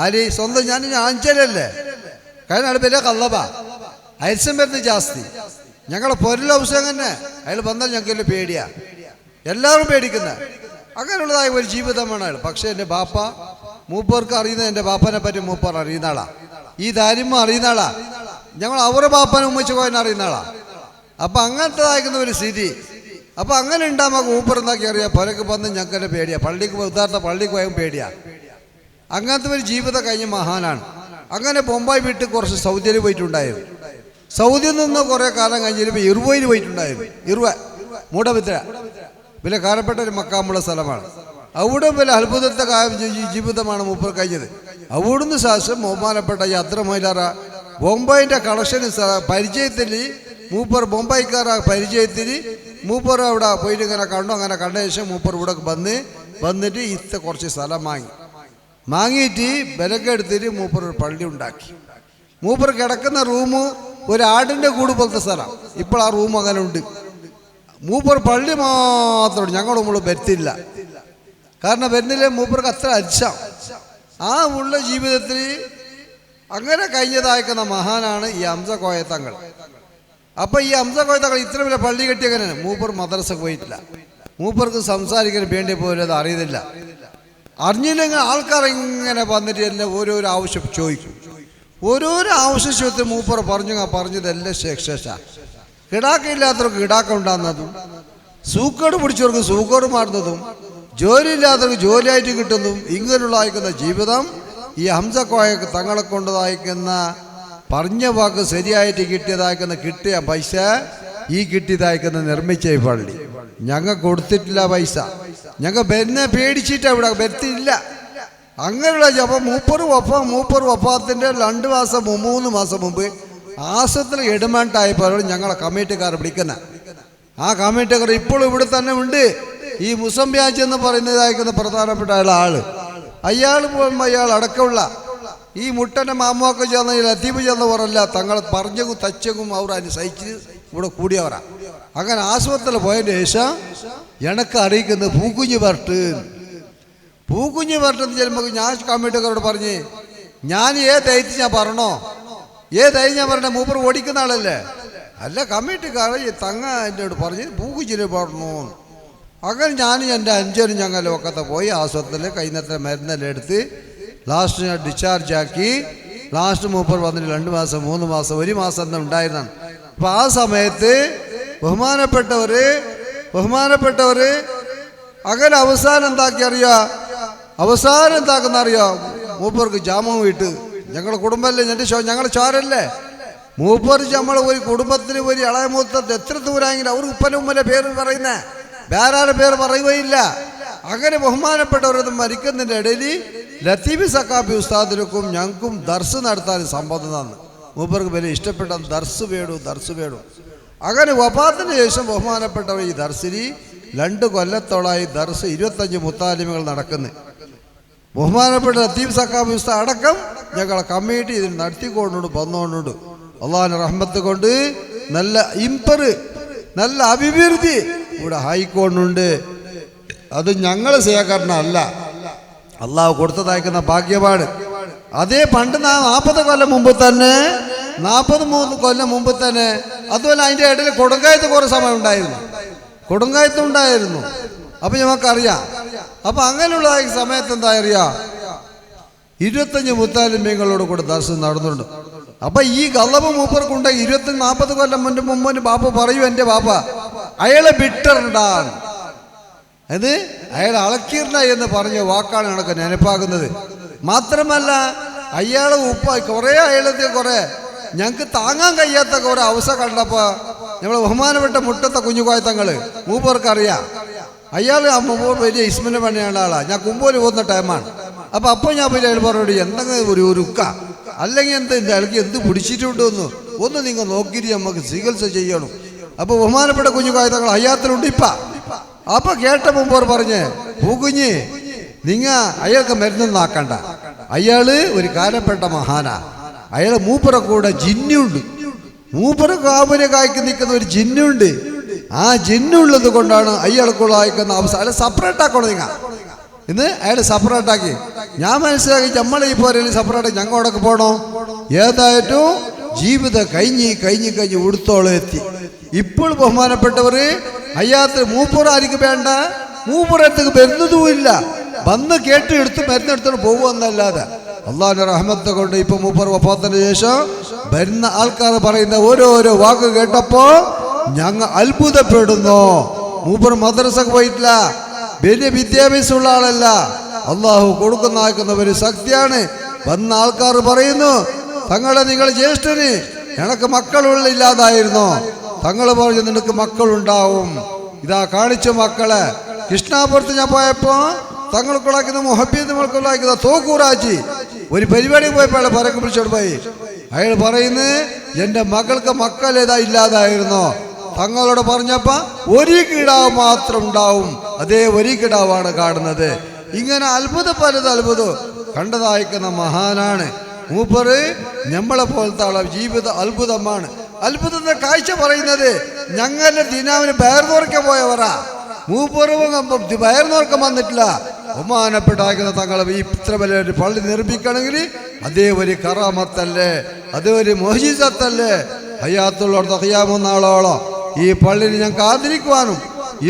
ആര് സ്വന്തം ഞാൻ ആഞ്ചലല്ലേ കഴിഞ്ഞ പേരെ കള്ളബ അയൽസം വരുന്ന ജാസ്തി ഞങ്ങളെ പൊരുൾ അവസരം തന്നെ അയാൾ വന്നാൽ ഞങ്ങൾക്ക് പേടിയാ, എല്ലാവരും പേടിക്കുന്ന അങ്ങനെയുള്ളതായ ഒരു ജീവിതമാണ് അയാൾ. പക്ഷെ എൻ്റെ ബാപ്പ മൂപ്പർക്ക് അറിയുന്നത്, എൻ്റെ ബാപ്പനെ പറ്റി മൂപ്പർ അറിയുന്ന ആളാ, ഈ ദാരിമ്മ അറിയുന്ന ആളാ, ഞങ്ങൾ അവരുടെ ബാപ്പനെ ഉമ്മച്ച് പോയനെ അറിയുന്ന ആളാ. അപ്പം അങ്ങനത്തേതായിരിക്കുന്ന ഒരു സ്ഥിതി. അപ്പം അങ്ങനെ ഉണ്ടാകുമ്പോൾ മൂപ്പർ എന്താക്കി അറിയാം, പുരക്ക് വന്ന് ഞങ്ങൾക്ക് പേടിയാ, പള്ളിക്ക് ഉദാഹരണ പള്ളിക്ക് പോയാൽ പേടിയാ. അങ്ങനത്തെ ഒരു ജീവിതം കഴിഞ്ഞ മഹാനാണ്. അങ്ങനെ ബൊമ്പായി വിട്ട് കുറച്ച് സൗദിയിൽ പോയിട്ടുണ്ടായിരുന്നു. സൗദിയിൽ നിന്ന് കുറേ കാലം കഴിഞ്ഞപ്പോൾ ഇറുവയിൽ പോയിട്ടുണ്ടായിരുന്നു. ഇറുവ മൂടമിത്ര വലിയ കാലപ്പെട്ട ഒരു മക്കാമുള്ള സ്ഥലമാണ്. അവിടെ വലിയ അത്ഭുതത്തെ ജീവിതമാണ് മൂപ്പർ കഴിഞ്ഞത്. അവിടുന്ന് ശേഷം ബഹുമാനപ്പെട്ട ഈ അദ്രമൈലാറ ബോംബൈൻ്റെ കളക്ഷൻ പരിചയത്തിൽ മൂപ്പർ ബോംബൈക്കാര പരിചയത്തിൽ മൂപ്പർ അവിടെ പോയിട്ട് ഇങ്ങനെ കണ്ടു. അങ്ങനെ കണ്ട ശേഷം മൂപ്പർ ഇവിടെ വന്നിട്ട് ഇത്ത കുറച്ച് സ്ഥലം വാങ്ങിയിട്ട് വിലക്കെടുത്തിട്ട് മൂപ്പർ ഒരു പള്ളി ഉണ്ടാക്കി. മൂപ്പർ കിടക്കുന്ന റൂം ഒരു ആടിൻ്റെ കൂട് പോലത്തെ സ്ഥലം. ഇപ്പോൾ ആ റൂം അങ്ങനെ ഉണ്ട്. മൂപ്പർ പള്ളി മാത്രം നമ്മൾ വരുത്തില്ല, കാരണം വരുന്നില്ല മൂപ്പർക്ക് അത്ര അരിശം. ആ ഉള്ള ജീവിതത്തിൽ അങ്ങനെ കഴിഞ്ഞതായിരിക്കുന്ന മഹാനാണ് ഈ ഹംസ കോയത്തങ്ങൾ. അപ്പം ഈ ഹംസ കോയത്തങ്ങൾ ഇത്ര വലിയ പള്ളി കെട്ടിയങ്ങനെയാണ്. മൂപ്പർ മദ്രസ പോയിട്ടില്ല, മൂപ്പർക്ക് സംസാരിക്കാൻ വേണ്ടി പോലും അത് അറിയുന്നില്ല. അറിഞ്ഞില്ലെങ്കിൽ ആൾക്കാർ ഇങ്ങനെ വന്നിട്ട് എന്നെ ഓരോരോ ആവശ്യം ചോദിക്കും. ഓരോരോ ആവശ്യം ചോദിച്ച് മൂപ്പർ പറഞ്ഞതെല്ലാം ശേഷ കിടാക്കില്ലാത്തവർക്ക് കിടാക്ക ഉണ്ടാകുന്നതും, സൂക്കേട് പിടിച്ചവർക്ക് സൂക്കേട് മാറുന്നതും, ജോലി ഇല്ലാത്തവർക്ക് ജോലിയായിട്ട് കിട്ടുന്നതും, ഇങ്ങനെയുള്ള അയക്കുന്ന ജീവിതം ഈ ഹംസ കോയ തങ്ങളെ കൊണ്ടതായിരിക്കുന്ന പറഞ്ഞ വാക്ക് ശരിയായിട്ട് കിട്ടിയ പൈസ ഈ കിട്ടിയതായിരിക്കുന്ന നിർമ്മിച്ച ഈ പള്ളി ഞങ്ങൾ കൊടുത്തിട്ടില്ല. പൈസ ഞങ്ങൾ ബെന്നെ പേടിച്ചിട്ട് അവിടെ വരുത്തിയില്ല. അങ്ങനെയുള്ള ജപം മൂപ്പർ വഫാത്തിൻ്റെ 2 മാസം 3 മാസം മുമ്പ് ആസത്തിൽ എഡ്മാൻട്ടായപ്പോൾ ഞങ്ങളെ കമ്മിറ്റിക്കാർ വിളിക്കുന്ന ആ കമ്മിറ്റിക്കാർ ഇപ്പോഴും ഇവിടെ തന്നെ ഉണ്ട്. ഈ മുസംബ്യാജ് എന്ന് പറയുന്നതായിരിക്കുന്ന പ്രധാനപ്പെട്ട അയാൾ പോകുമ്പോൾ അയാൾ അടക്കമുള്ള ഈ മുട്ടൻ്റെ മാമൊക്കെ ചേർന്ന ഈ ലത്തീഫ് ചേർന്ന പറയല്ല, തങ്ങൾ പറഞ്ഞും തച്ചകും അവർ അനുസരിച്ച് ഇവിടെ കൂടിയവരാ. അങ്ങനെ ആശുപത്രിയിൽ പോയതിന് ശേഷം എനക്ക് അറിയിക്കുന്നത് പൂക്കുഞ്ഞ് വരട്ടെന്ന് ചെല്ലുമ്പോൾ ഞാൻ കമ്മിറ്റിക്കാരോട് പറഞ്ഞ് ഞാൻ ഏതായിട്ട് ഞാൻ പറഞ്ഞോ, ഏതായി ഞാൻ പറഞ്ഞ മൂപ്പർ ഓടിക്കുന്ന ആളല്ലേ, അല്ല കമ്മിറ്റിക്കാരെ തങ്ങ എന്നോട് പറഞ്ഞ് പൂക്കുഞ്ഞിന് പറഞ്ഞു. അങ്ങനെ ഞാനും എൻ്റെ 5 ഞങ്ങൾ ഒക്കത്തെ പോയി ആശുപത്രിയിൽ കൈനത്തെ മരുന്നെല്ലാം എടുത്ത് ലാസ്റ്റ് ഞാൻ ഡിസ്ചാർജ് ആക്കി. ലാസ്റ്റ് മൂപ്പർ വന്നിട്ട് 2 മാസം 3 മാസം 1 മാസം തന്നെ ഉണ്ടായിരുന്നാണ്. അപ്പം ആ സമയത്ത് ബഹുമാനപ്പെട്ടവർ അങ്ങനെ അവസാനം എന്താക്കുന്ന അറിയാം, മൂപ്പർക്ക് ജാമം വീട്ട് ഞങ്ങളുടെ കുടുംബമല്ലേ, ഞങ്ങളുടെ ചോരല്ലേ മൂപ്പർ. നമ്മൾ ഒരു കുടുംബത്തിന് ഒരു ഇളയമൂത്തത്ത് എത്ര ദൂരമെങ്കിലും അവർ ഉപ്പനും ഉമ്മൻ്റെ പേര് പറയുന്നേ, വേറെ ആരുടെ പേര് പറയുകയില്ല. അങ്ങനെ ബഹുമാനപ്പെട്ടവരത് മരിക്കുന്നതിൻ്റെ ഇടയിൽ ലത്തീഫ് സക്കാഫി ഉസ്താദിനും ഞങ്ങൾക്കും ദർസ് നടത്താൻ സമ്മതം തന്നു. മൂപ്പർക്ക് വലിയ ഇഷ്ടപ്പെട്ട ദർസ് വേണു. അങ്ങനെ വഫാത്തിന് ശേഷം ബഹുമാനപ്പെട്ടവർ ഈ ദർസിന് 2 കൊല്ലത്തോളമായി ദർസ് 25 മുത്താലിമുകൾ നടക്കുന്നു. ബഹുമാനപ്പെട്ട ലത്തീഫ് സക്കാഫി ഉസ്താദ് അടക്കം ഞങ്ങളെ കമ്മിറ്റി ഇതിന് വന്നുകൊണ്ടുണ്ട്. അള്ളാഹുവിൻ്റെ റഹ്മത്ത് കൊണ്ട് നല്ല നല്ല അഭിവൃദ്ധി ഇവിടെ ആയിക്കൊണ്ടുണ്ട്. അത് ഞങ്ങൾ സേകരണമല്ല, അള്ളാഹു കൊടുത്തതായിരിക്കുന്ന ഭാഗ്യപാട്. അതേ പണ്ട് 40 കൊല്ലം മുമ്പ് തന്നെ 43 കൊല്ലം മുമ്പ് തന്നെ അതുപോലെ അതിൻ്റെ ഇടയിൽ കൊടുങ്കായത്ത് കുറേ സമയം ഉണ്ടായിരുന്നു. അപ്പം ഞങ്ങൾക്കറിയാം. അപ്പം അങ്ങനെയുള്ള സമയത്ത് എന്താ അറിയാം, 25 മുത്താലിമ്യങ്ങളോട് കൂടെ ദർശനം നടന്നുണ്ട്. അപ്പം ഈ ഗളബ് മൂപ്പർക്കുണ്ട് 40 കൊല്ലം മുമ്പ് ബാപ്പ പറയൂ, എൻ്റെ ബാപ്പ അയാളെ ബിട്ടറുണ്ടാൻ, അത് അയാൾ അളക്കീർണ എന്ന് പറഞ്ഞ വാക്കാണ് എനിക്ക് നെനപ്പാകുന്നത്. മാത്രമല്ല അയാളെ കുറേ ഞങ്ങൾക്ക് താങ്ങാൻ കഴിയാത്ത കുറേ അവസ്ഥ കണ്ടപ്പോൾ നമ്മൾ ബഹുമാനപ്പെട്ട മുട്ടത്തെ കുഞ്ഞുകോയത്തങ്ങൾ മൂപ്പർക്കറിയാം. അയാൾ വലിയ ഇസ്മിന് പണിയുള്ള ആളാണ്. ഞാൻ കുമ്പോല് പോകുന്ന ടൈമാണ്. അപ്പോൾ ഞാൻ പോയി അയാൾ പറഞ്ഞു, എന്തെങ്കിലും ഒരു ഉരുക്ക അല്ലെങ്കിൽ അയാൾക്ക് എന്ത് പിടിച്ചിട്ടുണ്ടോന്ന് ഒന്ന് നിങ്ങൾ നോക്കിയിട്ട് നമുക്ക് ചികിത്സ ചെയ്യണം. അപ്പോൾ ബഹുമാനപ്പെട്ട കുഞ്ഞുകോയത്തങ്ങൾ അയ്യാത്തിലുണ്ട് ഇപ്പം. അപ്പോൾ കേട്ട മുമ്പോർ പറഞ്ഞ്, പൂക്കുഞ്ഞ് അയാൾക്ക് മരുന്നൊന്നും ആക്കണ്ട, അയാള് ഒരു കാലപ്പെട്ട മഹാനാ, അയാൾ മൂപ്പറെ കൂടെ ജിന്നുണ്ട്, മൂപ്പറെ കാവനെ കായ്ക്ക് നിൽക്കുന്ന ഒരു ജിന്നുണ്ട്. ആ ജിന്നുള്ളത് കൊണ്ടാണ് അയാൾക്കുള്ള അയക്കുന്ന അവസ്ഥ. അയാൾ സെപ്പറേറ്റ് ആക്കണം. അയാൾ സെപ്പറേറ്റ് ആക്കി ഞാൻ മനസ്സിലാക്കി നമ്മൾ ഈ പോരയിൽ സെപ്പറേറ്റ് ഞങ്ങളോടൊക്കെ പോകണോ? ഏതായിട്ടും ജീവിതം കഴിഞ്ഞ് ഉടുത്തോളം എത്തി. ഇപ്പോൾ ബഹുമാനപ്പെട്ടവർ അയ്യാത്ര മൂപ്പുറായിരിക്കും വേണ്ട, മൂപ്പുറത്തേക്ക് വരുന്നതുമില്ല. വന്ന് കേട്ട് എടുത്ത് മരുന്നെടുത്തിട്ട് പോകുമെന്നല്ലാതെ അള്ളാഹിന്റെ റഹ്മത്ത് കൊണ്ട് ഇപ്പൊ മൂപ്പർ വഫാത്തിന് ശേഷം വരുന്ന ആൾക്കാർ പറയുന്ന ഓരോരോ വാക്ക് കേട്ടപ്പോ ഞങ്ങൾ അത്ഭുതപ്പെടുന്നു. മൂപ്പർ മദ്രസക്ക് പോയിട്ടില്ല, വലിയ വിദ്യാഭ്യാസമുള്ള ആളല്ല. അള്ളാഹു കൊടുക്കുന്ന ഒരു ശക്തിയാണ്. വന്ന ആൾക്കാർ പറയുന്നു, നിങ്ങൾ ജ്യേഷ്ഠന് എനക്ക് മക്കളില്ലാതായിരുന്നു. തങ്ങൾ പറഞ്ഞു നിനക്ക് മക്കളുണ്ടാവും. ഇതാ കാണിച്ച മക്കളെ. കൃഷ്ണാപുരത്ത് ഞാൻ പോയപ്പോ തങ്ങൾക്കുള്ളാക്കുന്ന മുഹബീദ്ക്കുള്ളാക്കുന്ന തോക്കൂറാച്ചി ഒരു പരിപാടി പോയപ്പോൾ അയാൾ പരക്കെ പിടിച്ചോട് പോയി. അയാൾ പറയുന്നത് എൻ്റെ മകൾക്ക് മക്കളേതാ ഇല്ലാതായിരുന്നു. തങ്ങളോട് പറഞ്ഞപ്പോ ഒരു കിടാവ് മാത്രം ഉണ്ടാവും. അതേ ഒരു കിടാവാണ് കാണുന്നത്. ഇങ്ങനെ അത്ഭുതം കണ്ടതായിക്കുന്ന മഹാനാണ് മൂപ്പറ്. നമ്മളെ പോലത്തെ ആളെ ജീവിത അത്ഭുതമാണ്. അത്ഭുതത്തിന്റെ കാഴ്ച പറയുന്നത് ഞങ്ങളുടെ ദിനാവിന് ബയർന്നോർക്കം പോയവരാ. മൂപ്പറും ബയർന്നോർക്കം വന്നിട്ടില്ല. ബഹുമാനപ്പെട്ടാക്കുന്ന തങ്ങളെ ഈ ഇത്ര വലിയൊരു പള്ളി നിർമ്മിക്കണമെങ്കിൽ അതേ ഒരു കറാമത്തല്ലേ, അതേ ഒരു മോഹിസത്തല്ലേ. ഹയ്യാത്തുള്ളടത്ത് ഹയ്യാമൊന്നാളോളം ഈ പള്ളിയിൽ ഞങ്ങൾക്ക് ആദരിക്കുവാനും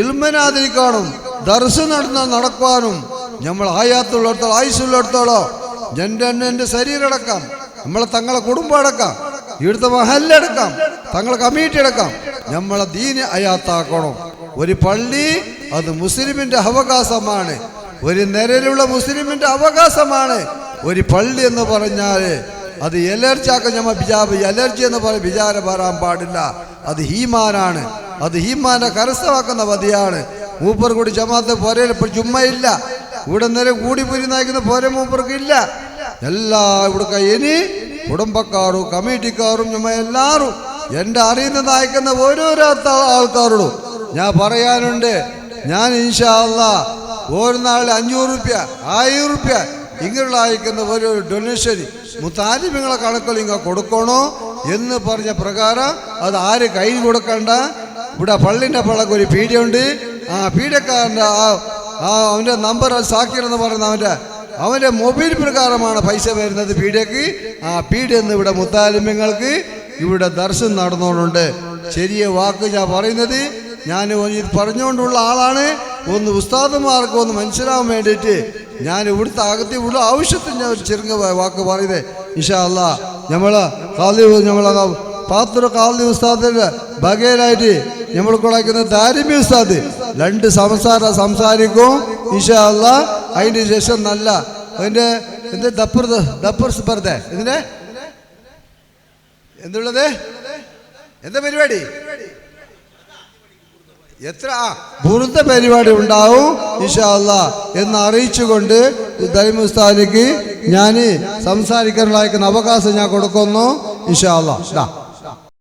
ഇൽമനാദരിക്കാനും ദർശനം നടക്കുവാനും നമ്മൾ ഹയ്യാത്തുള്ളിടത്തോളം ആയുസുള്ളിടത്തോളം എൻ്റെ ശരീരം അടക്കാം, നമ്മളെ തങ്ങളെ കുടുംബം അടക്കാം, ഇവിടുത്തെ മഹല്ലടക്കാം, തങ്ങളെ കമ്മിറ്റി അടക്കാം, നമ്മളെ ദീന് അയാത്താക്കണം. ഒരു പള്ളി അത് മുസ്ലിമിന്റെ അവകാശമാണ്. ഒരു നിരയിലുള്ള മുസ്ലിമിന്റെ അവകാശമാണ് ഒരു പള്ളി എന്ന് പറഞ്ഞാൽ. അത് എലർജിയാക്കാൻ നമ്മൾ എലർജി എന്ന് പറഞ്ഞ് വിചാരം വരാൻ പാടില്ല. അത് ഹീമാനാണ്. അത് ഹീമാനെ കരസ്ഥമാക്കുന്ന പതിയാണ്. മൂപ്പർ കൂടി ജമാഅത്ത് പോരയിൽ ഇപ്പോൾ ജുമ്മയില്ല. ഇവിടെ നേരം കൂടി പുരി നയിക്കുന്ന പോരെ മൂപ്പർക്ക് ഇല്ല. എല്ലാ ഇവിടെ ഇനി കുടുംബക്കാരും കമ്മിറ്റിക്കാരും ഞമ്മ എല്ലാവരും എൻ്റെ അറിയുന്നത് അയക്കുന്ന ഓരോരോ ആൾക്കാരോടും ഞാൻ പറയാനുണ്ട്. ഞാൻ ഇൻഷാ അല്ലാഹ് ഒരു നാളിൽ 500 രൂപ 1000 രൂപ ഇങ്ങനെയുള്ള അയക്കുന്ന ഒരു ഡൊണേഷൻ മുത്താലിമിങ്ങളെ കണക്കുകൾ ഇങ്ങനെ കൊടുക്കണോ എന്ന് പറഞ്ഞ പ്രകാരം അത് ആര് കൈ കൊടുക്കണ്ട. ഇവിടെ പള്ളിൻ്റെ പള്ളക്ക് ഒരു പീഡിയുണ്ട്. ആ പീഡിയക്കാരൻ്റെ അവൻ്റെ നമ്പർ സാക്കിർ എന്ന് പറയുന്ന അവൻ്റെ മൊബൈൽ പ്രകാരമാണ് പൈസ വരുന്നത് പീഡിയക്ക്. ആ പീഡിയെന്ന് ഇവിടെ മുത്താലിമ്യങ്ങൾക്ക് ഇവിടെ ദർശനം നടന്നുകൊണ്ടുണ്ട്. ചെറിയ വാക്ക് ഞാൻ പറയുന്നത് ഞാൻ ഇത് പറഞ്ഞുകൊണ്ടുള്ള ആളാണ്. ഒന്ന് ഉസ്താദുമാർക്ക് ഒന്ന് മനസ്സിലാവാൻ വേണ്ടിയിട്ട് ഞാൻ ഇവിടുത്തെ അകത്ത് ഇവിടെ ആവശ്യത്തിന് ഞാൻ ഒരു ചെറുങ്ങ വാക്ക് പറയുന്നത്. ഇൻഷാ അല്ലാഹ് നമ്മളെ പാത്ര കാലി ഉസ്താദിൻ്റെ ബഗേരായിട്ട് നമ്മൾ കൊളാക്കുന്ന ദാരിമി ഉസ്താദ് 2 സംസാരിക്കും ഇൻഷാ അല്ലാഹ്. അതിൻ്റെ ശേഷം നല്ല അതിൻ്റെ എന്ത് ദപ്പർ സ്പർദ്ധ ഇതിൻ്റെ എന്തുള്ളത് എന്താ പരിപാടി എത്ര ബുറുദ പരിപാടി ഉണ്ടാവും ഇൻഷാ അല്ലാഹ് എന്ന് അറിയിച്ചുകൊണ്ട് ദാരിമി ഉസ്താദിക്ക് ഞാൻ സംസാരിക്കാനുള്ള അവകാശം ഞാൻ കൊടുക്കുന്നു ഇൻഷാ അല്ലാഹ്.